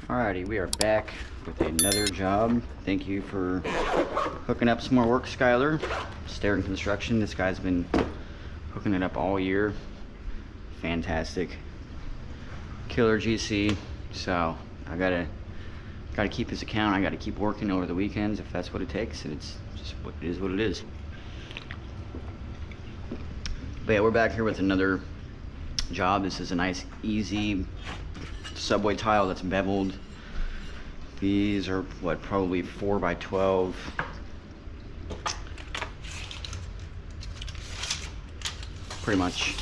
Alrighty, we are back with another job. Thank you for hooking up some more work, Skylar. Staring Construction. This guy's been hooking it up all year. Fantastic. Killer GC. So I gotta keep his account. I gotta keep working over the weekends if that's what it takes. And it's just what it is. What it is. But yeah, we're back here with another job. This is a nice, easy subway tile that's beveled. These are what, probably 4 by 12. Pretty much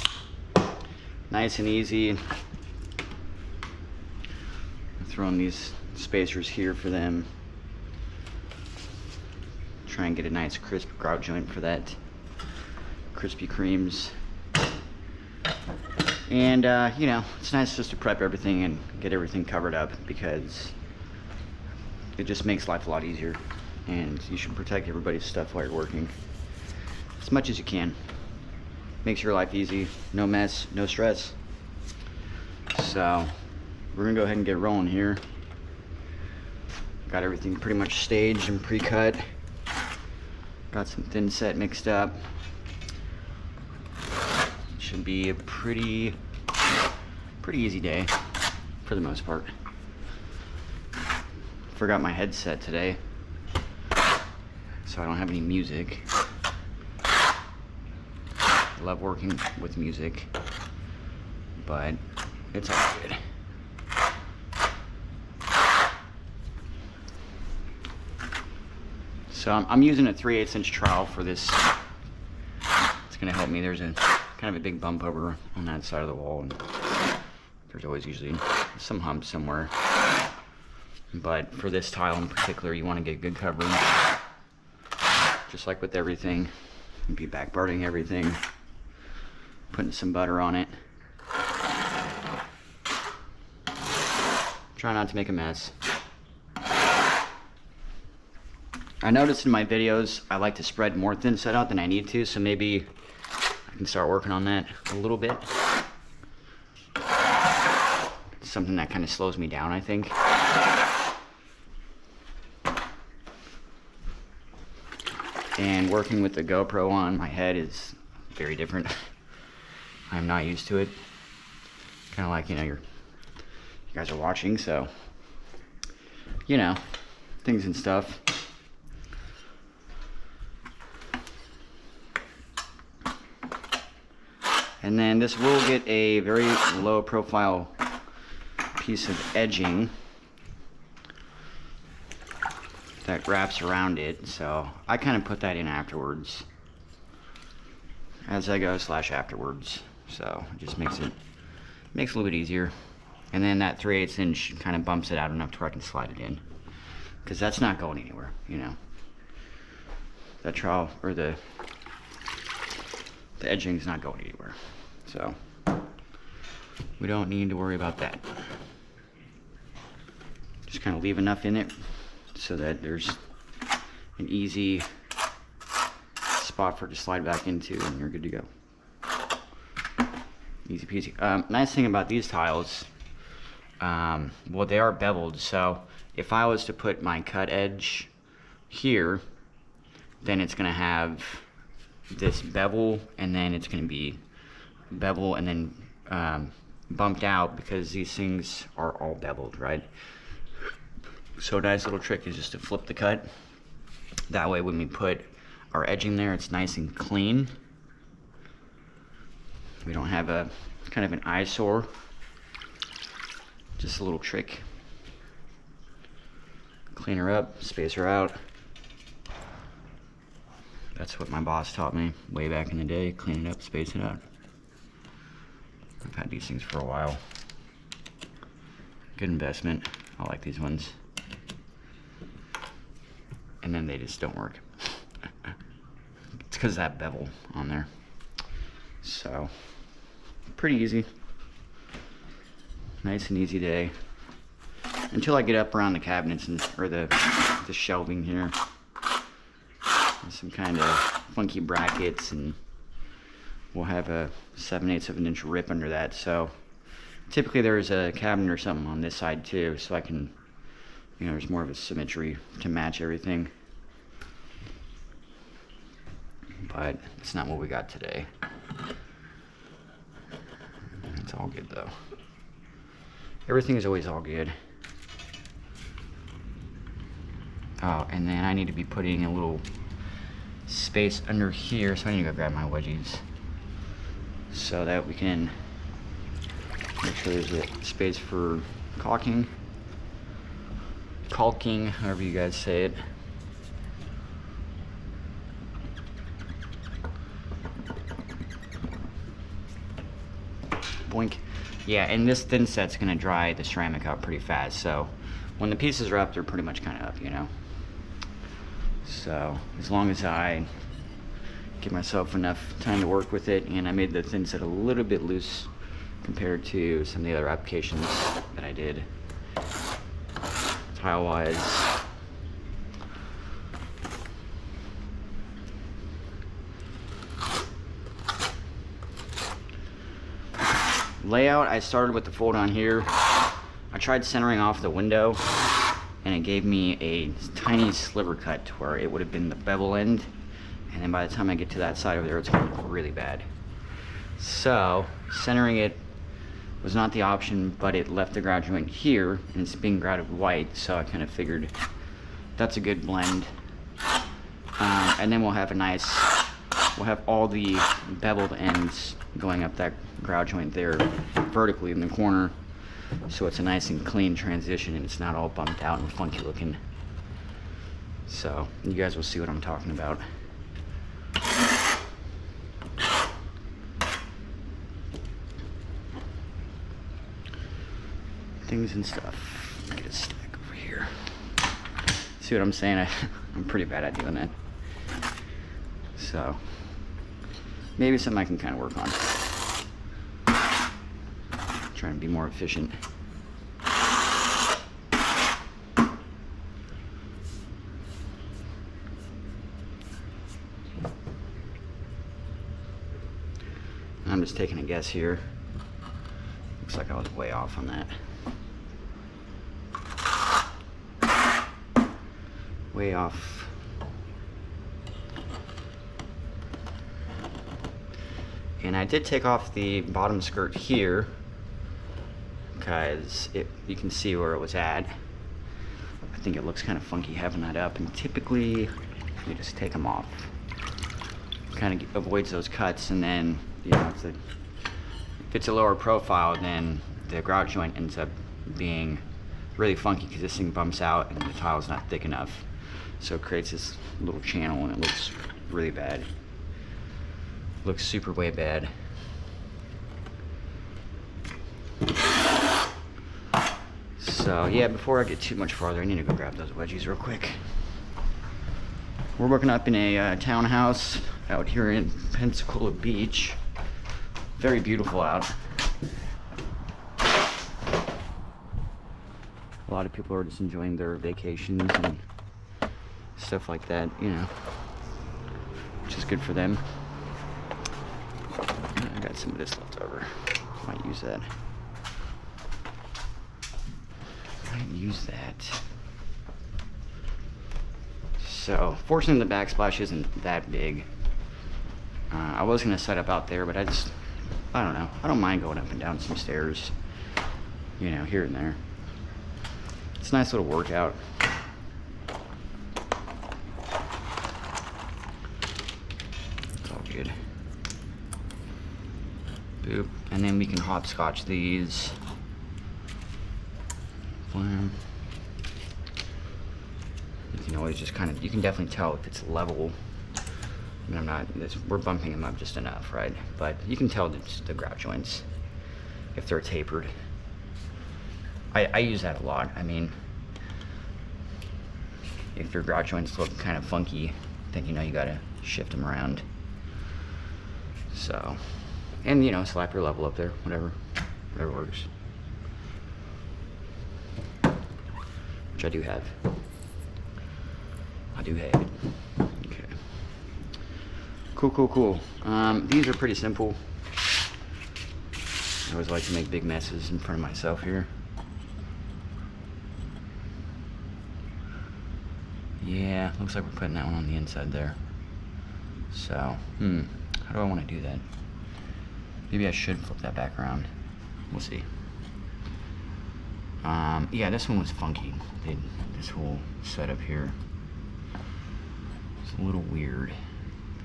nice and easy. I'm throwing these spacers here for them. Try and get a nice crisp grout joint for that Krispy Kremes. And you know, it's nice just to prep everything and get everything covered up, because it just makes life a lot easier, and you should protect everybody's stuff while you're working as much as you can. Makes your life easy, no mess, no stress. So we're gonna go ahead and get rolling here. Got everything pretty much staged and pre-cut. Got some thin set mixed up. Should be a pretty easy day for the most part. Forgot my headset today, so I don't have any music. I love working with music, but it's all good. So I'm using a 3/8 inch trowel for this. It's gonna help me. There's a kind of a big bump over on that side of the wall, and there's always usually some hump somewhere. But for this tile in particular, you want to get good coverage. Just like with everything, you'd be backburning everything, putting some butter on it. Try not to make a mess. I noticed in my videos, I like to spread more thin set out than I need to, so maybe I can start working on that a little bit. It's something that kind of slows me down, I think. And working with the GoPro on my head is very different. I'm not used to it. Kind of like, you know, you guys are watching, so, you know, things and stuff. And then this will get a very low profile piece of edging that wraps around it, so I kind of put that in afterwards, as I go / afterwards. So it just makes it a little bit easier. And then that 3/8 inch kind of bumps it out enough to where I can slide it in, because that's not going anywhere, you know. That trowel, or the edging's not going anywhere, so we don't need to worry about that. Just kind of leave enough in it so that there's an easy spot for it to slide back into, and you're good to go. Easy peasy. Nice thing about these tiles, well, they are beveled, so if I was to put my cut edge here, then it's gonna have this bevel, and then it's going to be bevel and then bumped out, because these things are all beveled, right? So a nice little trick is just to flip the cut. That way when we put our edging there, it's nice and clean. We don't have a kind of an eyesore. Just a little trick. Clean her up, space her out. That's what my boss taught me way back in the day. Clean it up, space it out. I've had these things for a while. Good investment. I like these ones. And then they just don't work. It's because of that bevel on there. So, pretty easy. Nice and easy day. Until I get up around the cabinets and, or the shelving here. Some kind of funky brackets, and we'll have a 7/8 of an inch rip under that, so typically there's a cabinet or something on this side too, so I can, you know, there's more of a symmetry to match everything. But it's not what we got today. It's all good though. Everything is always all good. Oh, and then I need to be putting a little space under here, so I need to go grab my wedgies so that we can make sure there's a space for caulking, however you guys say it. Boink. Yeah, and this thin set's gonna dry the ceramic out pretty fast, so when the pieces are up, they're pretty much kind of up, you know. So as long as I give myself enough time to work with it, and I made the thin set a little bit loose compared to some of the other applications that I did tile wise. Layout, I started with the fold on here. I tried centering off the window and it gave me a tiny sliver cut to where it would have been the bevel end, and then by the time I get to that side over there, it's going to look really bad. So centering it was not the option, but it left the grout joint here and it's being grouted white, so I kind of figured that's a good blend. And then we'll have all the beveled ends going up that grout joint there vertically in the corner, so it's a nice and clean transition and it's not all bumped out and funky looking. So you guys will see what I'm talking about. Things and stuff. Get a stack over here. See what I'm saying? I'm pretty bad at doing that. So maybe something I can kind of work on. Trying to be more efficient. I'm just taking a guess here. Looks like I was way off on that. Way off. And I did take off the bottom skirt here because you can see where it was at. I think it looks kind of funky having that up, and typically you just take them off. Kind of avoids those cuts, and then, you know, if it's a lower profile, then the grout joint ends up being really funky because this thing bumps out and the tile's not thick enough. So it creates this little channel and it looks really bad. Looks super way bad. So yeah, before I get too much farther, I need to go grab those wedgies real quick. We're working up in a townhouse out here in Pensacola Beach. Very beautiful out. A lot of people are just enjoying their vacations and stuff like that, you know, which is good for them. I got some of this left over. Might use that. So, fortunately the backsplash isn't that big. I was gonna set up out there, but I don't know. I don't mind going up and down some stairs, you know, here and there. It's a nice little workout. It's all good. Boop. And then we can hopscotch these. Blam. You can always just kind of, you can definitely tell if it's level. I mean, we're bumping them up just enough, right? But you can tell the grout joints, if they're tapered. I use that a lot. I mean, if your grout joints look kind of funky, then you know you gotta shift them around. So, and you know, slap your level up there, whatever works. Which I do have. Okay. Cool. These are pretty simple. I always like to make big messes in front of myself here. Yeah, looks like we're putting that one on the inside there. So, how do I want to do that? Maybe I should flip that back around. We'll see. Yeah, this one was funky. This whole setup here. It's a little weird.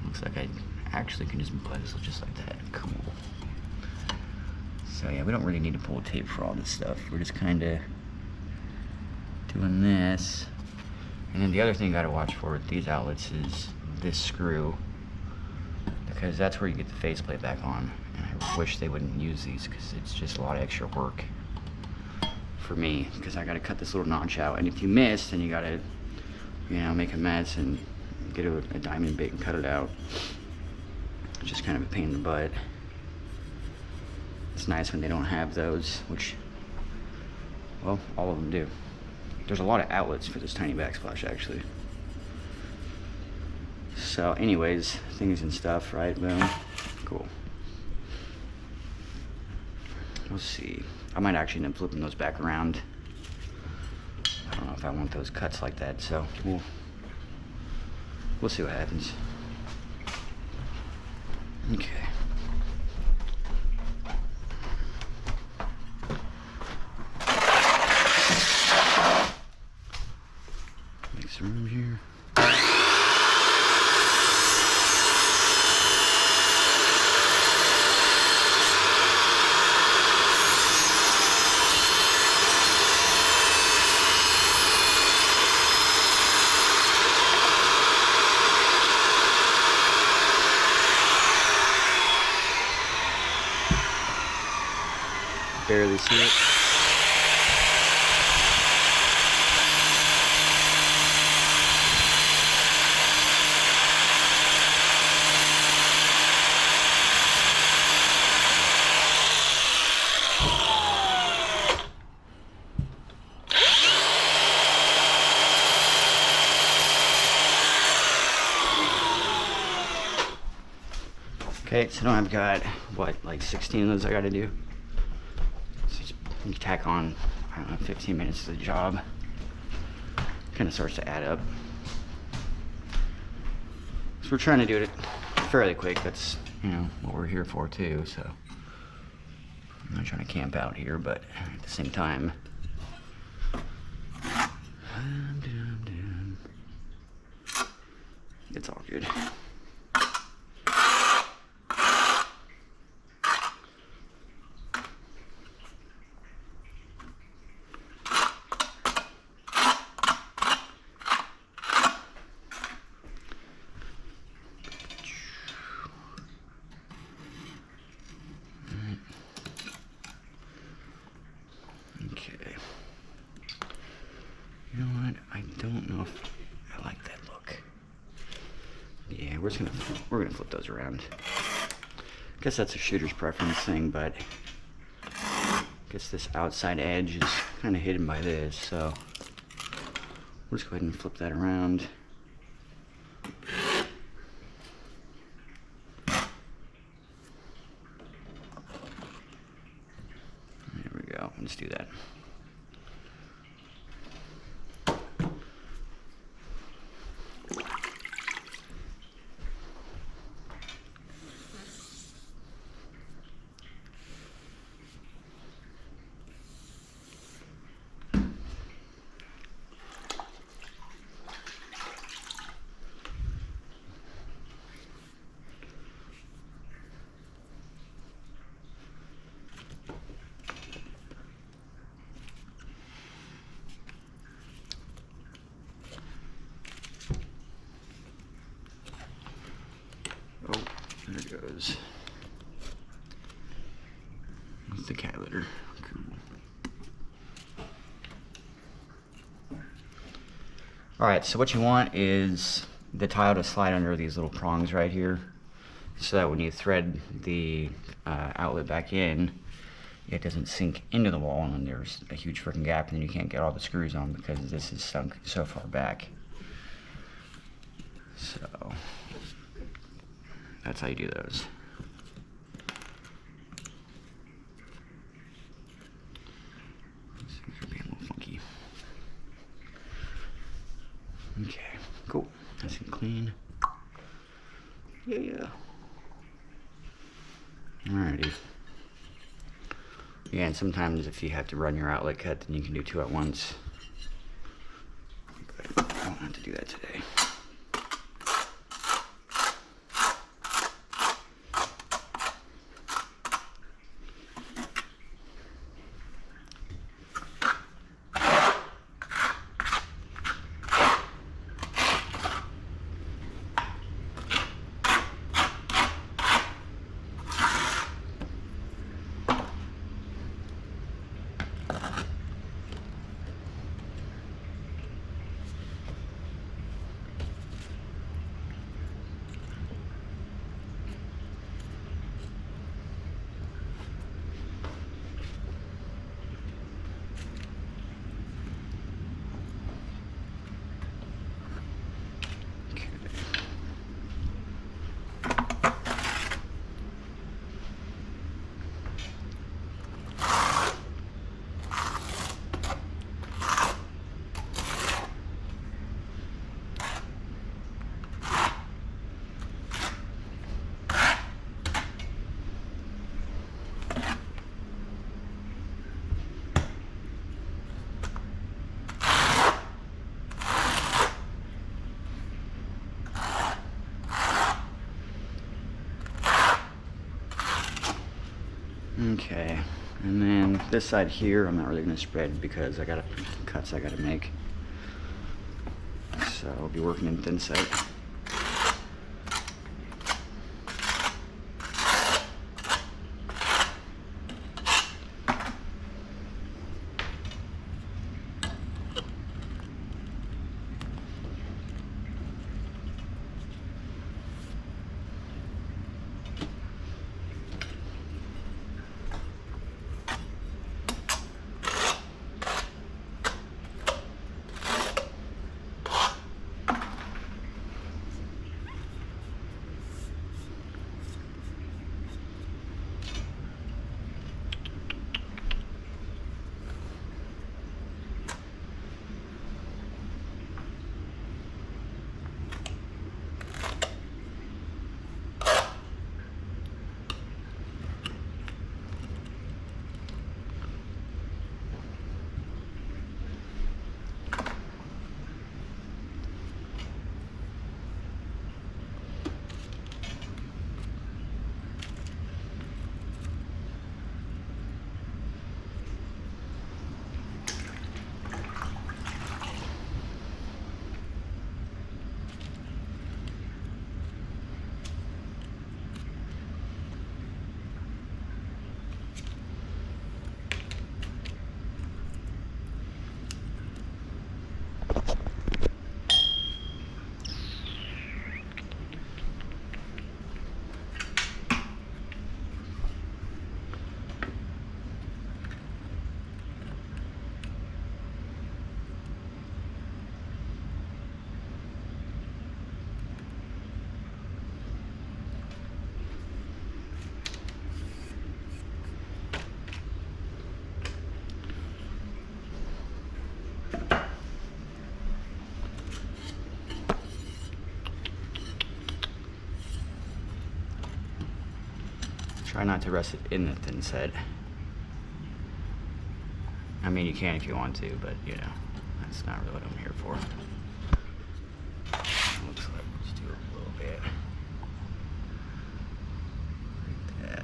Looks like I actually can just apply this just like that. Cool. So yeah, we don't really need to pull tape for all this stuff. We're just kind of doing this. And then the other thing you got to watch for with these outlets is this screw, because that's where you get the faceplate back on. And I wish they wouldn't use these because it's just a lot of extra work for me, because I got to cut this little notch out. And if you miss, then you got to, you know, make a mess and get a diamond bit and cut it out. It's just kind of a pain in the butt. It's nice when they don't have those, which, well, all of them do. There's a lot of outlets for this tiny backsplash, actually. So anyways, things and stuff, right? Boom. Cool. Let's see. I might actually end up flipping those back around. I don't know if I want those cuts like that, so we'll see what happens. Okay. Make some room here. Barely see it. Okay, so now I've got, what, like 16 of those I gotta do? You tack on, I don't know, 15 minutes to the job. Kind of starts to add up. So we're trying to do it fairly quick. That's, you know, what we're here for too. So I'm not trying to camp out here, but at the same time, it's all good. You know what? I don't know if I like that look. Yeah, we're gonna flip those around. Guess that's a shooter's preference thing, but I guess this outside edge is kind of hidden by this, so we'll just go ahead and flip that around. There we go. Let's do that. Oh, there it goes. That's the cat litter. Cool. Alright, so what you want is the tile to slide under these little prongs right here, so that when you thread the outlet back in, it doesn't sink into the wall and there's a huge freaking gap and then you can't get all the screws on because this is sunk so far back. So that's how you do those. clean. Yeah. Alrighty. Yeah, and sometimes if you have to run your outlet cut, then you can do 2 at once. But I don't have to do that today. Okay, and then this side here, I'm not really going to spread because I got cuts I got to make. So I'll be working in thin set. Try not to rest it in the thin set. I mean, you can if you want to, but you know, that's not really what I'm here for. Looks like let's do a little bit like that.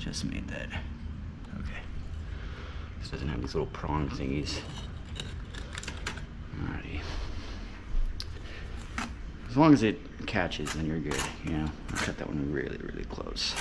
Just made that. Okay. This doesn't have these little prong thingies. Alrighty. As long as it catches, then you're good. You know, I'll cut that one really, really close.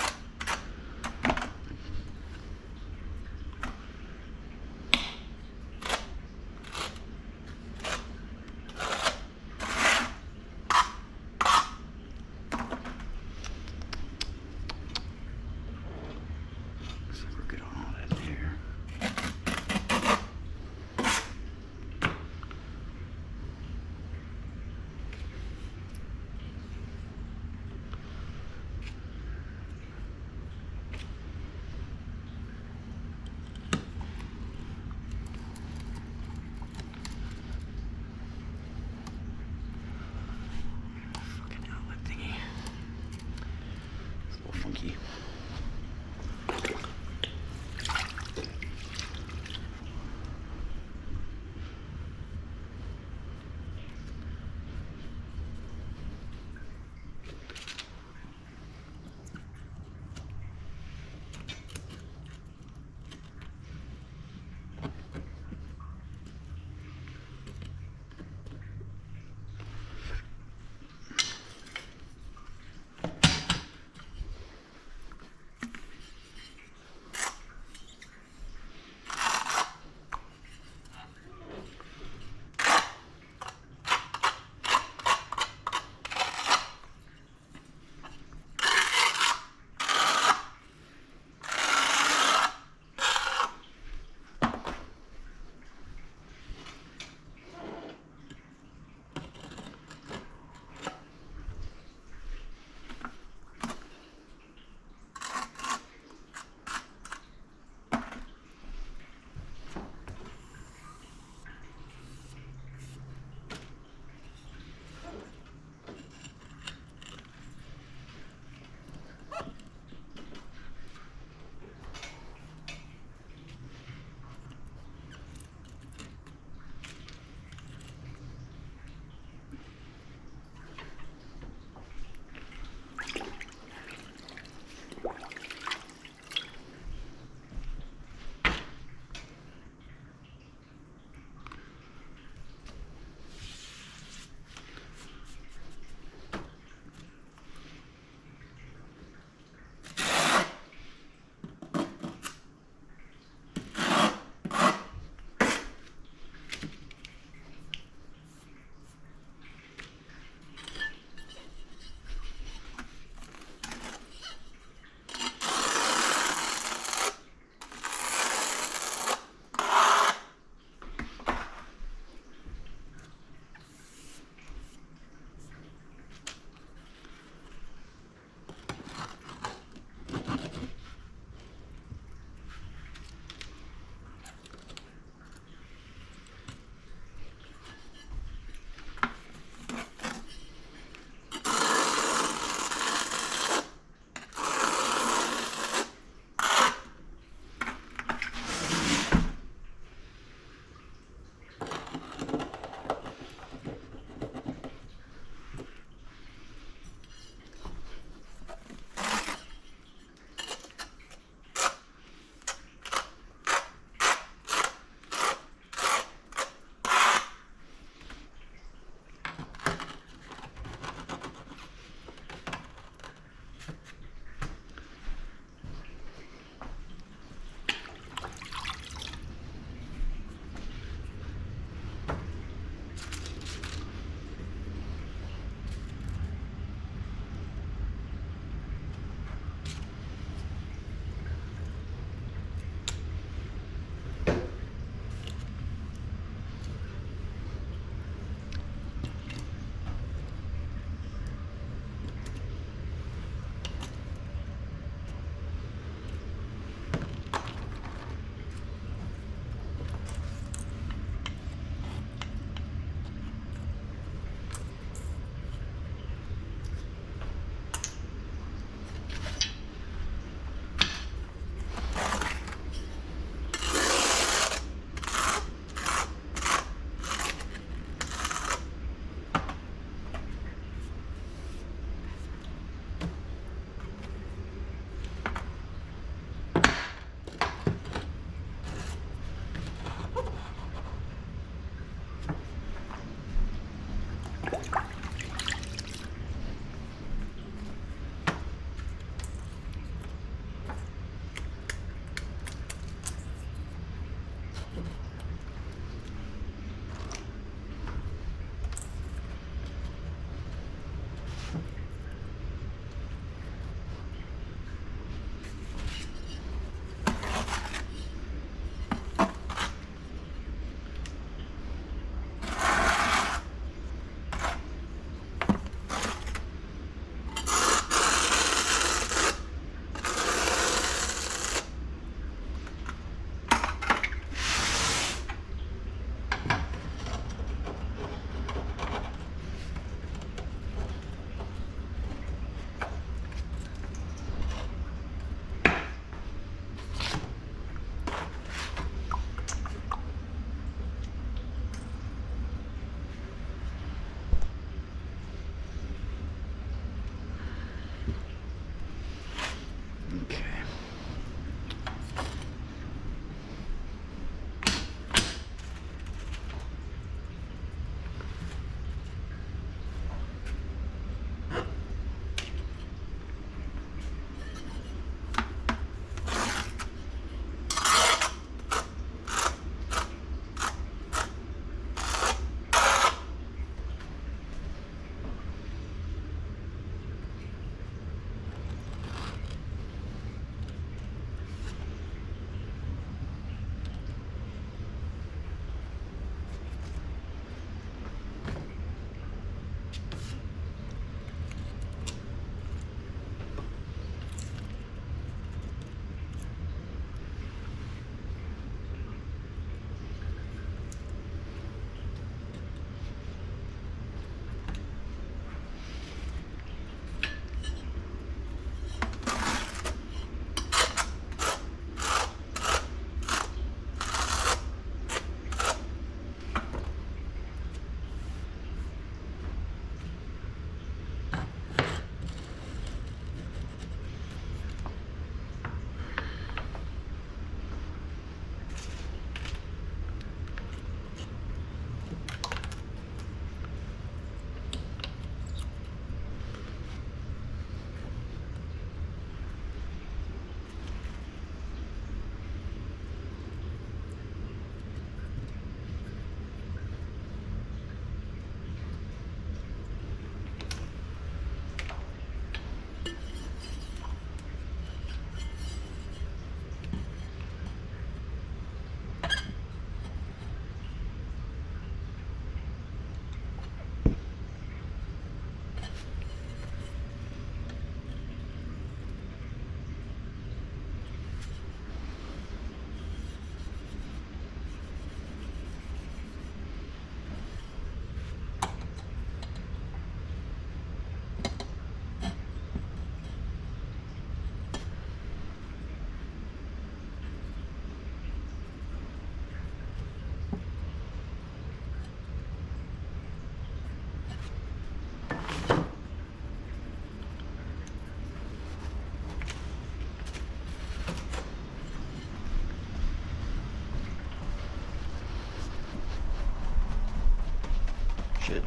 shit.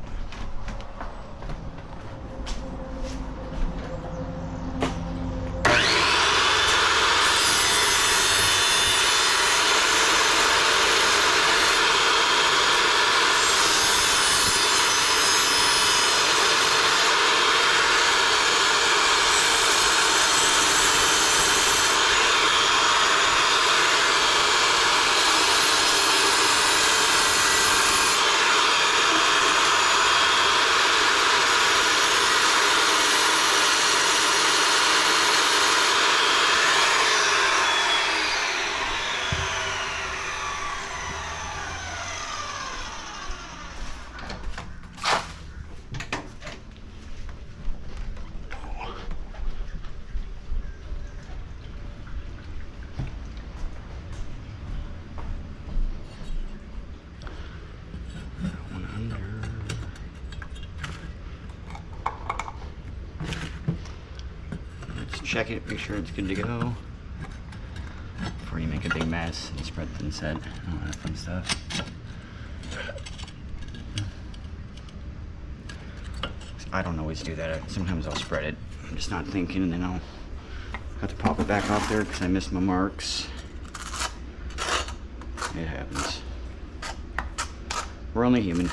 Check it, make sure it's good to go before you make a big mess and spread thin set and all that fun stuff. I don't always do that. Sometimes I'll spread it. I'm just not thinking, and then I'll have to pop it back off there because I missed my marks. It happens. We're only human.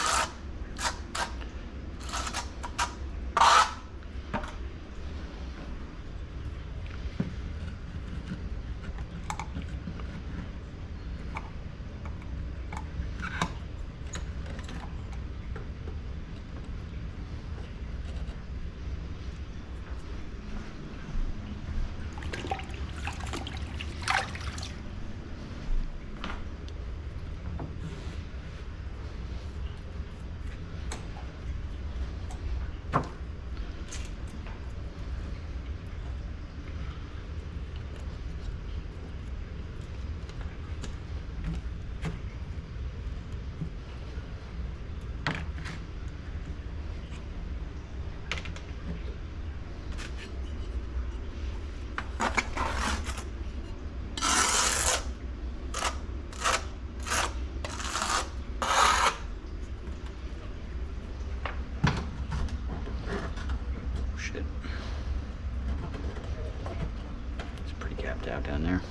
It's pretty gapped out down there.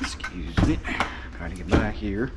Excuse me, trying to get back here.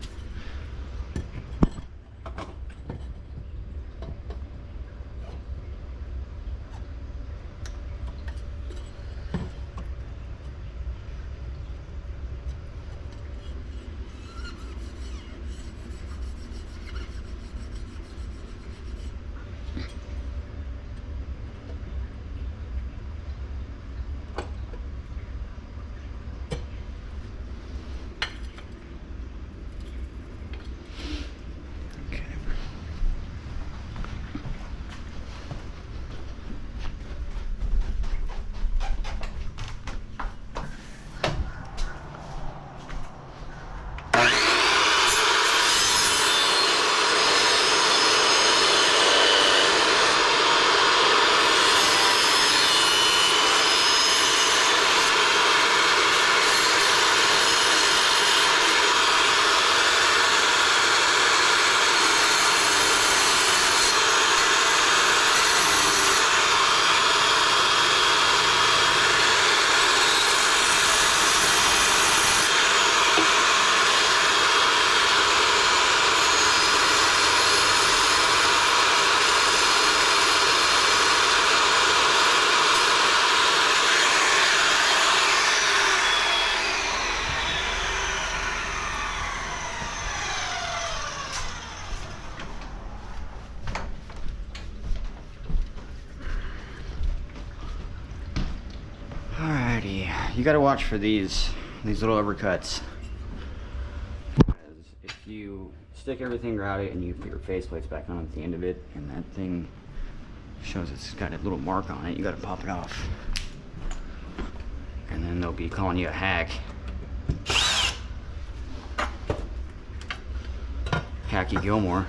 you gotta watch for these little overcuts. Because if you stick everything, grout it, and you put your faceplates back on at the end of it, and that thing shows it's got a little mark on it, you gotta pop it off. And then they'll be calling you a hack. Hacky Gilmore.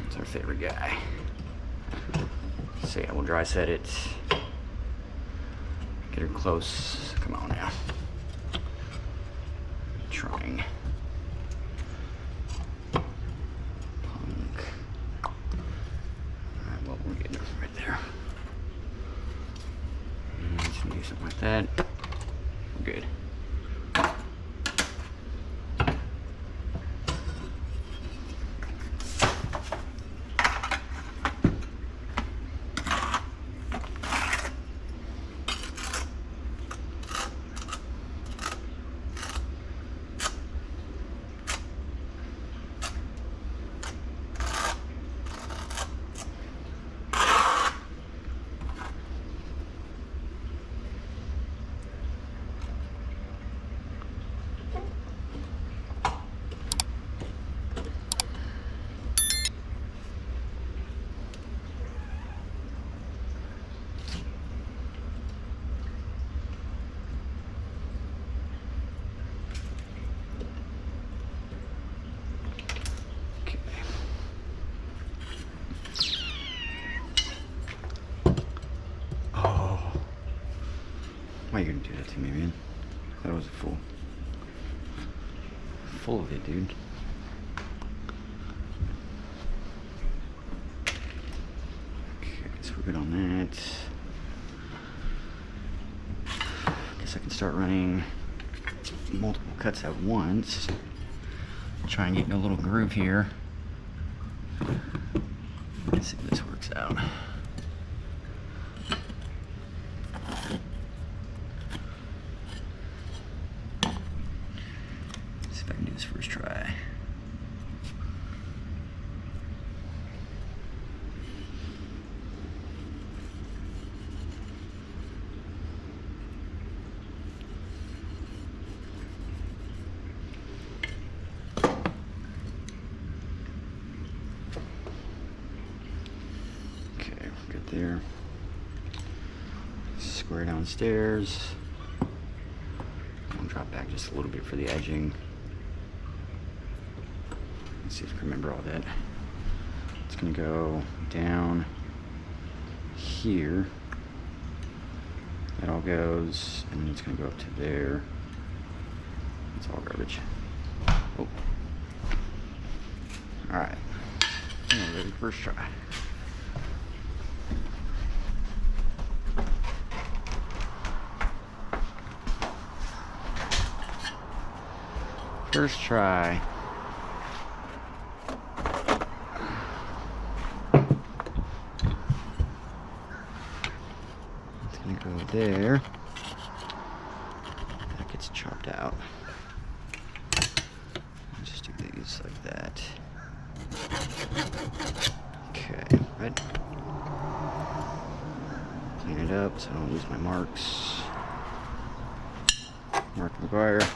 That's our favorite guy. So yeah, we'll dry set it. Get her close. Come on now. Trying. Punk. Alright, well, we're getting it right there. And just do something like that. We're good. Why are you gonna do that to me, man? That was a fool. Full of it, dude. Okay, so we're good on that. Guess I can start running multiple cuts at once. Try and get in a little groove here. Let's see if this works out. First try. Okay, we're good there. Square downstairs. I'll drop back just a little bit for the edging. Let's see if I can remember all that. It's gonna go down here. That all goes, and then it's gonna go up to there. It's all garbage. Oh. Alright. Ready, first try. First try. Go there. That gets chopped out. I'll just do these like that. Okay, right. Clean it up so I don't lose my marks. Mark McGuire.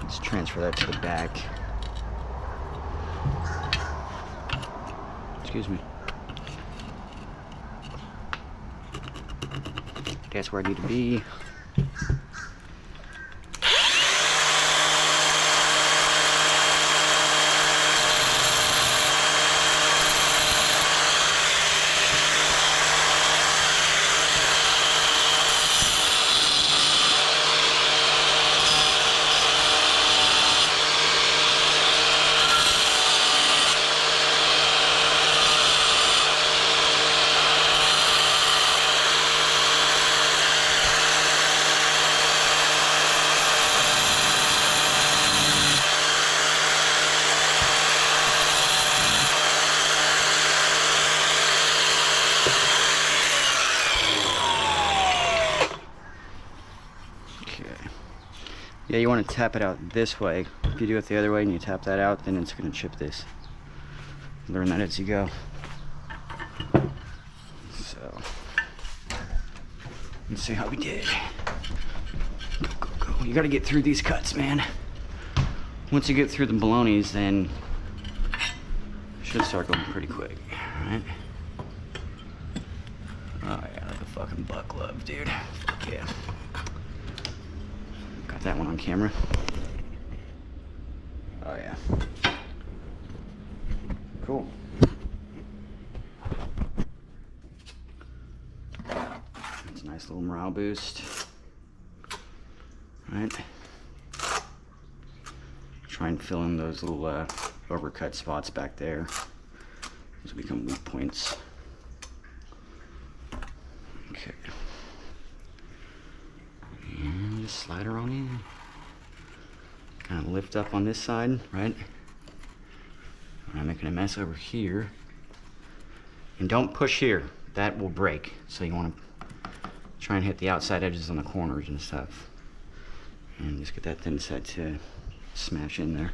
Let's transfer that to the back. Excuse me. That's where I need to be. Yeah, you want to tap it out this way. If you do it the other way and you tap that out, then it's going to chip this. Learn that as you go. So, let's see how we did. Go, go, go. You got to get through these cuts, man. Once you get through the balonies, then it should start going pretty quick. Alright? Oh yeah, like a fucking butt glove, dude. Fuck yeah. Got that one on camera. Oh yeah. Cool. That's a nice little morale boost. Right. Try and fill in those little overcut spots back there. Those become weak points. Okay. And just slide her on in. Kind of lift up on this side, right? I'm making a mess over here. And don't push here. That will break. So you want to try and hit the outside edges on the corners and stuff. And just get that thin set to smash in there.